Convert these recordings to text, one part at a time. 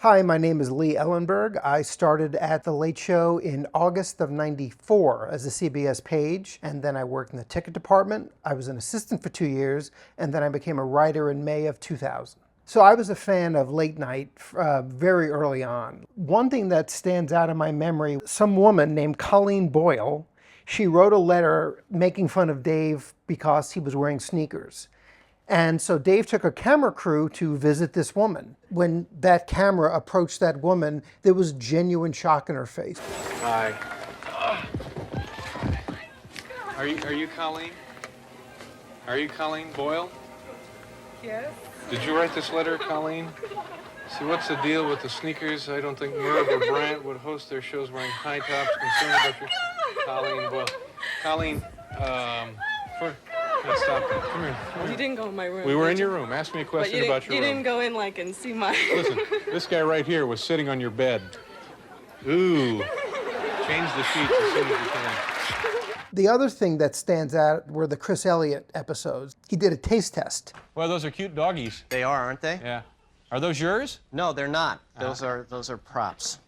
Hi, my name is Lee Ellenberg. I started at The Late Show in August of '94 as a CBS page, and then I worked in the ticket department. I was an assistant for 2 years, and then I became a writer in May of 2000. So I was a fan of late night very early on. One thing that stands out in my memory, some woman named Colleen Boyle, she wrote a letter making fun of Dave because he was wearing sneakers. And so Dave took a camera crew to visit this woman. When that camera approached that woman, there was genuine shock in her face. Hi. Are you Colleen? Are you Colleen Boyle? Yes. Did you write this letter, Colleen? See, what's the deal with the sneakers? I don't think Merv or Bryant would host their shows wearing high tops. Concerned about your Colleen Boyle. Colleen, let's stop that. Come here. You didn't go in my room. We were in your room. Ask me a question about your room. You didn't go in and see my... Listen, this guy right here was sitting on your bed. Ooh. Change the sheets as soon as you can. The other thing that stands out were the Chris Elliott episodes. He did a taste test. Well, those are cute doggies. They are, aren't they? Yeah. Are those yours? No, they're not. Those are props.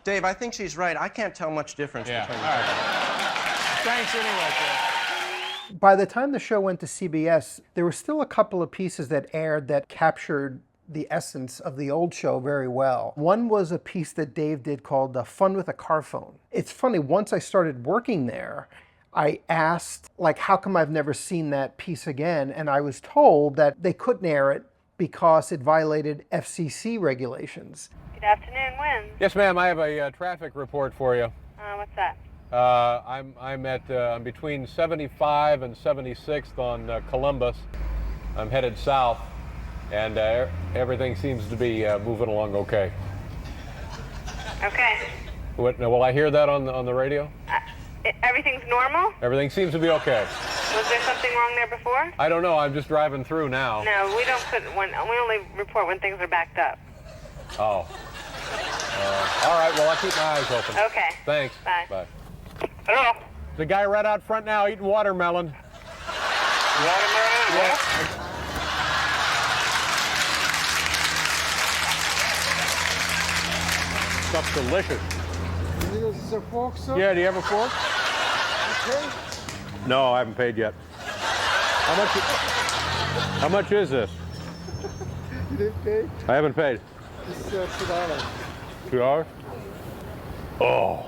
Dave, I think she's right. I can't tell much difference between the two. All right. Thanks anyway, Jeff. By the time the show went to CBS, there were still a couple of pieces that aired that captured the essence of the old show very well. One was a piece that Dave did called Fun with a Car Phone. It's funny, once I started working there, I asked, how come I've never seen that piece again? And I was told that they couldn't air it because it violated FCC regulations. Good afternoon, Wynn. Yes, ma'am. I have a traffic report for you. What's that? I'm between 75 and 76th on Columbus. I'm headed south, and everything seems to be moving along okay. Okay. Will I hear that on the radio? Everything's normal? Everything seems to be okay. Was there something wrong there before? I don't know. I'm just driving through now. No, we don't we only report when things are backed up. Oh. All right. Well, I'll keep my eyes open. Okay. Thanks. Bye. Bye. Hello? The guy right out front now eating watermelon. Watermelon? Yeah. Stuff's delicious. Is there a fork, sir? Yeah, do you have a fork? Okay. No, I haven't paid yet. How much is this? You didn't pay? I haven't paid. It's $2. $2? Oh.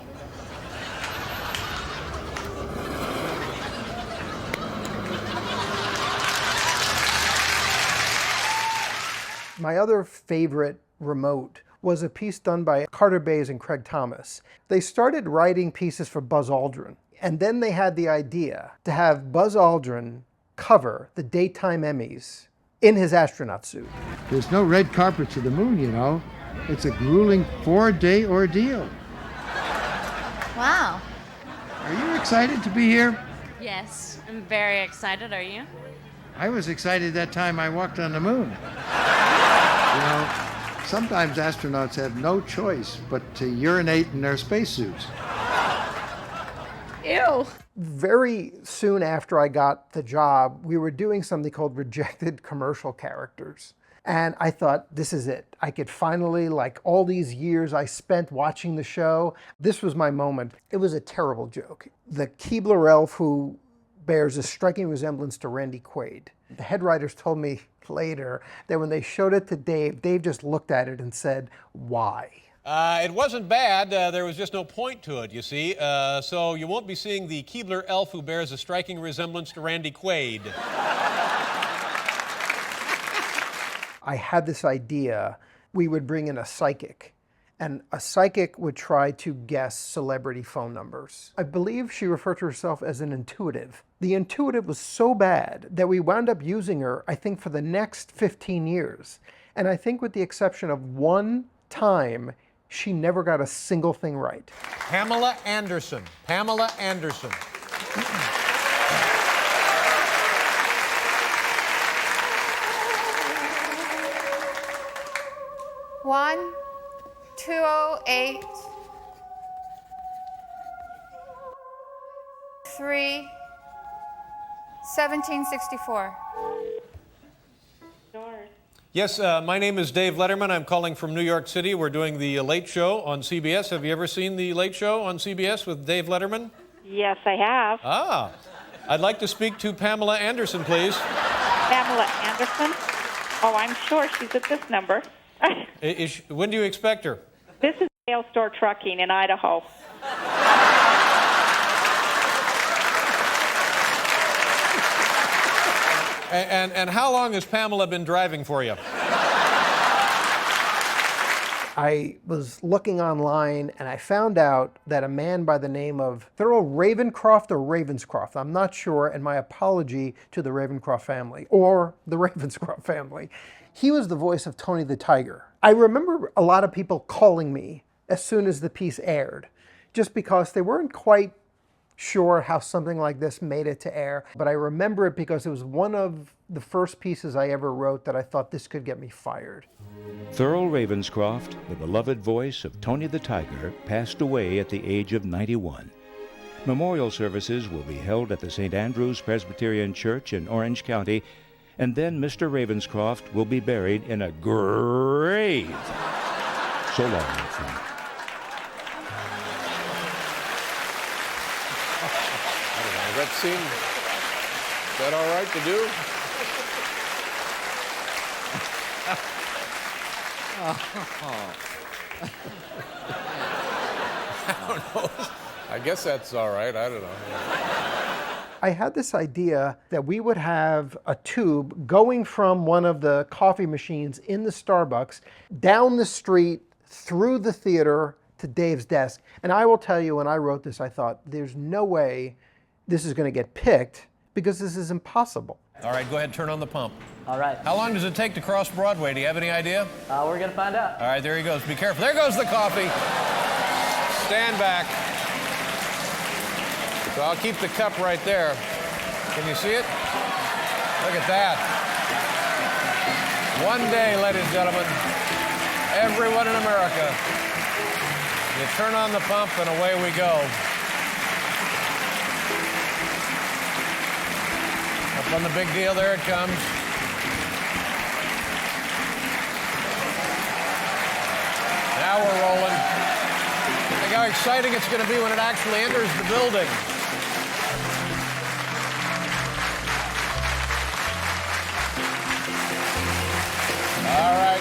My other favorite remote was a piece done by Carter Bays and Craig Thomas. They started writing pieces for Buzz Aldrin, and then they had the idea to have Buzz Aldrin cover the daytime Emmys in his astronaut suit. There's no red carpet to the moon, you know. It's a grueling 4-day ordeal. Wow. Are you excited to be here? Yes, I'm very excited. Are you? I was excited that time I walked on the moon. You know, sometimes astronauts have no choice but to urinate in their spacesuits. Ew. Very soon after I got the job, we were doing something called rejected commercial characters. And I thought, this is it. I could finally, all these years I spent watching the show, this was my moment. It was a terrible joke. The Keebler elf who bears a striking resemblance to Randy Quaid. The head writers told me later that when they showed it to Dave, Dave just looked at it and said, why? It wasn't bad. There was just no point to it, you see. So you won't be seeing the Keebler elf who bears a striking resemblance to Randy Quaid. I had this idea. We would bring in a psychic, and a psychic would try to guess celebrity phone numbers. I believe she referred to herself as an intuitive. The intuitive was so bad that we wound up using her, I think, for the next 15 years. And I think with the exception of one time, she never got a single thing right. Pamela Anderson. Pamela Anderson. 1208 3 1764. Yes, my name is Dave Letterman. I'm calling from New York City. We're doing the Late Show on CBS. Have you ever seen the Late Show on CBS with Dave Letterman? Yes, I have. Ah. I'd like to speak to Pamela Anderson, please. Pamela Anderson? Oh, I'm sure she's at this number. When do you expect her? This is Dale Store Trucking in Idaho. And how long has Pamela been driving for you? I was looking online and I found out that a man by the name of Thurl Ravencroft or Ravenscroft, I'm not sure, and my apology to the Ravencroft family or the Ravenscroft family, he was the voice of Tony the Tiger. I remember a lot of people calling me as soon as the piece aired, just because they weren't quite sure how something like this made it to air. But I remember it because it was one of the first pieces I ever wrote that I thought this could get me fired. Thurl Ravenscroft, the beloved voice of Tony the Tiger, passed away at the age of 91. Memorial services will be held at the St. Andrew's Presbyterian Church in Orange County, and then Mr. Ravenscroft will be buried in a grave. So long, my friend. Does that seem, is that all right to do? I don't know. I guess that's all right. I don't know. I had this idea that we would have a tube going from one of the coffee machines in the Starbucks down the street through the theater to Dave's desk. And I will tell you, when I wrote this, I thought, there's no way this is going to get picked because this is impossible. All right, go ahead, turn on the pump. All right. How long does it take to cross Broadway? Do you have any idea? We're going to find out. All right, there he goes. Be careful. There goes the coffee. Stand back. So I'll keep the cup right there. Can you see it? Look at that. One day, ladies and gentlemen, everyone in America, you turn on the pump and away we go. Up on the big deal, there it comes. Now we're rolling. Think how exciting it's going to be when it actually enters the building. All right.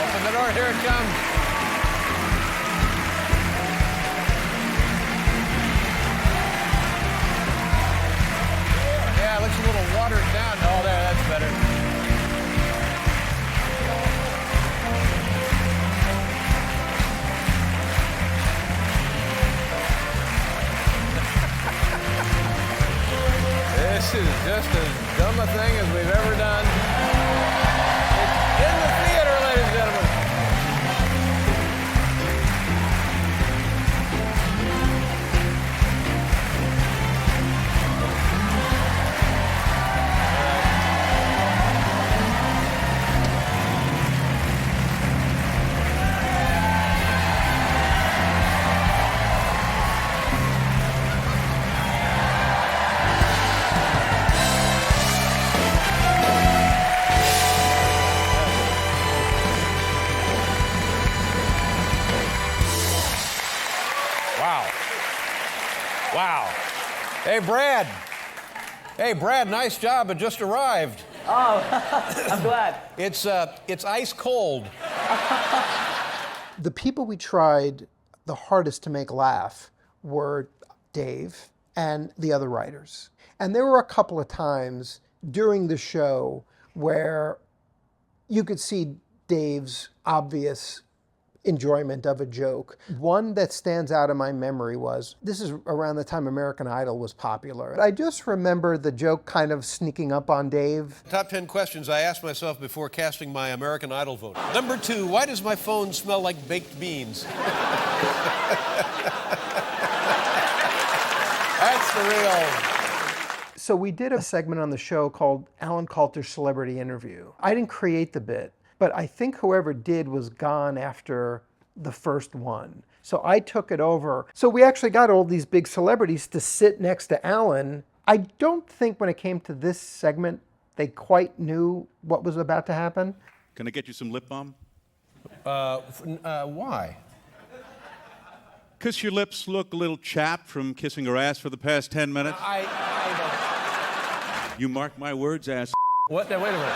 Open the door. Here it comes. Yeah, it looks a little watered down. Oh, there, that's better. This is just as dumb a thing as we've ever done. It's in the theater, ladies and gentlemen. Wow. Hey, Brad. Hey, Brad, nice job. It just arrived. Oh, I'm glad. It's ice cold. The people we tried the hardest to make laugh were Dave and the other writers. And there were a couple of times during the show where you could see Dave's obvious enjoyment of a joke. One that stands out in my memory was, this is around the time American Idol was popular. I just remember the joke kind of sneaking up on Dave. Top 10 questions I asked myself before casting my American Idol vote. Number 2, why does my phone smell like baked beans? That's the real. So we did a segment on the show called Alan Coulter's Celebrity Interview. I didn't create the bit, but I think whoever did was gone after the first one. So I took it over. So we actually got all these big celebrities to sit next to Alan. I don't think when it came to this segment, they quite knew what was about to happen. Can I get you some lip balm? Why? Because your lips look a little chapped from kissing her ass for the past 10 minutes. I You mark my words, ass. What? Now, wait a minute.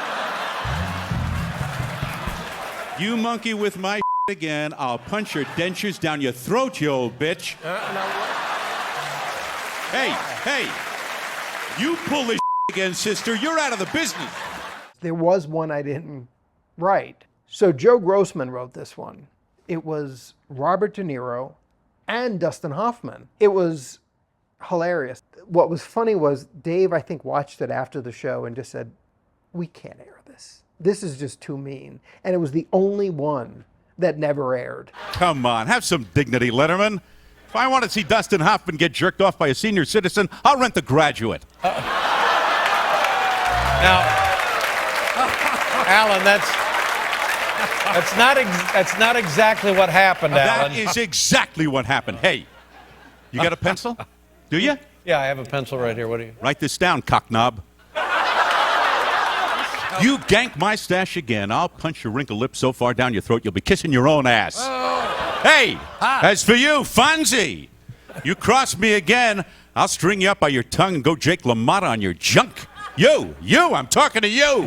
You monkey with my again, I'll punch your dentures down your throat, you old bitch. Hey, you pull this again, sister, you're out of the business. There was one I didn't write. So Joe Grossman wrote this one. It was Robert De Niro and Dustin Hoffman. It was hilarious. What was funny was Dave, I think, watched it after the show and just said, we can't air this. This is just too mean. And it was the only one that never aired. Come on, have some dignity, Letterman. If I want to see Dustin Hoffman get jerked off by a senior citizen, I'll rent The Graduate. Now, Alan, that's not exactly what happened, Alan. That is exactly what happened. Hey, you got a pencil? Do you? Yeah, I have a pencil right here. What do you? Write this down, cocknob. You gank my stash again, I'll punch your wrinkled lips so far down your throat you'll be kissing your own ass. Oh. Hey, as for you, Fonzie, you cross me again, I'll string you up by your tongue and go Jake LaMotta on your junk. You, I'm talking to you.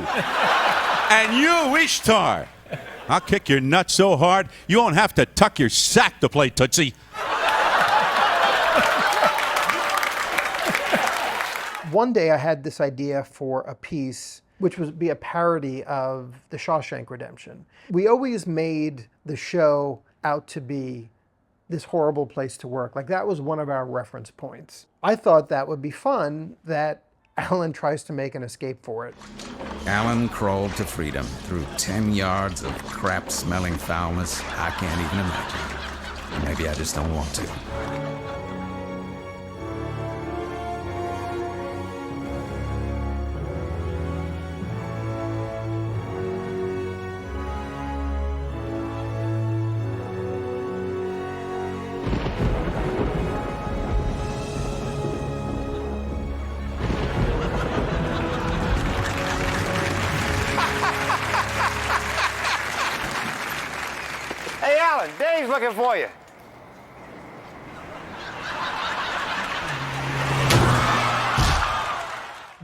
And you, Ishtar, I'll kick your nuts so hard you won't have to tuck your sack to play Tootsie. One day I had this idea for a piece which would be a parody of the Shawshank Redemption. We always made the show out to be this horrible place to work. Like, that was one of our reference points. I thought that would be fun, that Alan tries to make an escape for it. Alan crawled to freedom through 10 yards of crap-smelling foulness I can't even imagine. Maybe I just don't want to. Hey, Alan, Dave's looking for you.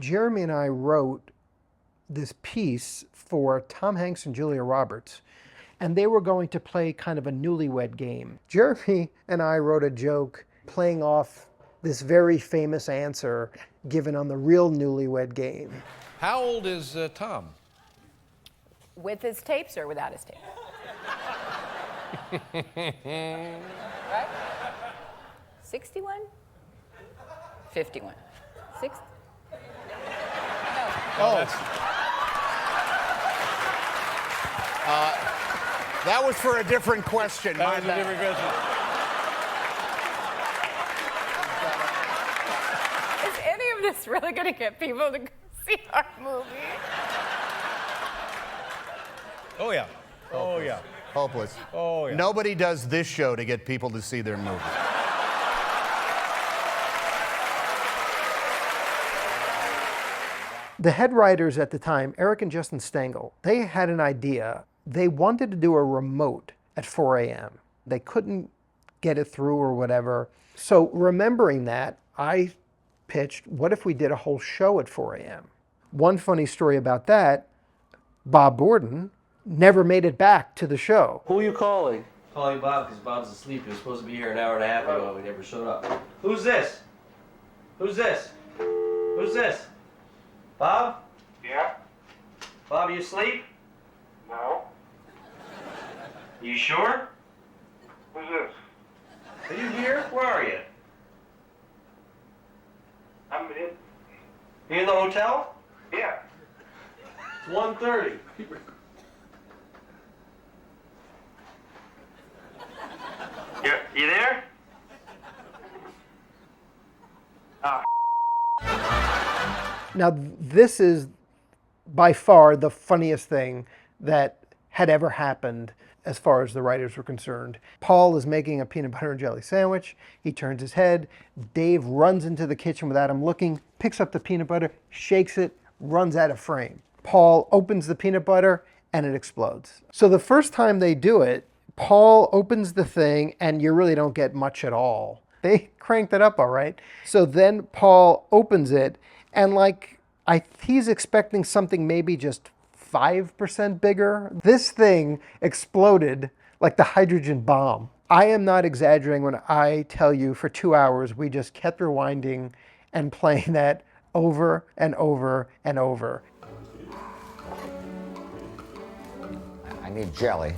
Jeremy and I wrote this piece for Tom Hanks and Julia Roberts, and they were going to play kind of a newlywed game. Jeremy and I wrote a joke playing off this very famous answer given on the real newlywed game. How old is Tom? With his tapes or without his tapes? Right? 61? 51. 60? Oh. That was for a different question. That was a different question. Is any of this really going to get people to go see our movie? Oh, yeah. Oh, yeah. Hopeless. Oh, yeah. Nobody does this show to get people to see their movie. The head writers at the time, Eric and Justin Stengel, they had an idea. They wanted to do a remote at 4 a.m. They couldn't get it through or whatever. So remembering that, I pitched, what if we did a whole show at 4 a.m.? One funny story about that, Bob Borden never made it back to the show. Who are you calling? Calling Bob because Bob's asleep. He was supposed to be here an hour and a half ago. He never showed up. Who's this? Who's this? Who's this? Bob? Yeah? Bob, you asleep? No? You sure? Who's this? Are you here? Where are you? I'm in. You in the hotel? Yeah. It's 1:30. You there? Now, this is by far the funniest thing that had ever happened as far as the writers were concerned. Paul is making a peanut butter and jelly sandwich. He turns his head. Dave runs into the kitchen without him looking, picks up the peanut butter, shakes it, runs out of frame. Paul opens the peanut butter and it explodes. So the first time they do it, Paul opens the thing and you really don't get much at all. They cranked it up all right. So then Paul opens it and he's expecting something maybe just 5% bigger. This thing exploded like the hydrogen bomb. I am not exaggerating when I tell you for 2 hours we just kept rewinding and playing that over and over and over. I need jelly.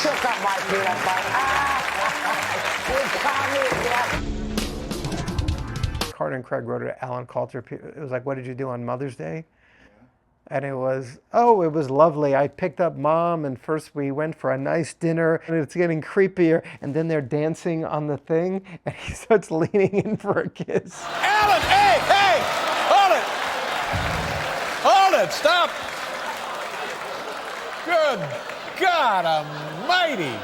Shook up my peanut butter. You caught me, Carter and Craig wrote it to Alan Coulter. It was like, what did you do on Mother's Day? And it was, oh, it was lovely. I picked up Mom, and first we went for a nice dinner, and it's getting creepier. And then they're dancing on the thing, and he starts leaning in for a kiss. Alan, hey, hey! Hold it! Hold it, stop! Good God Almighty!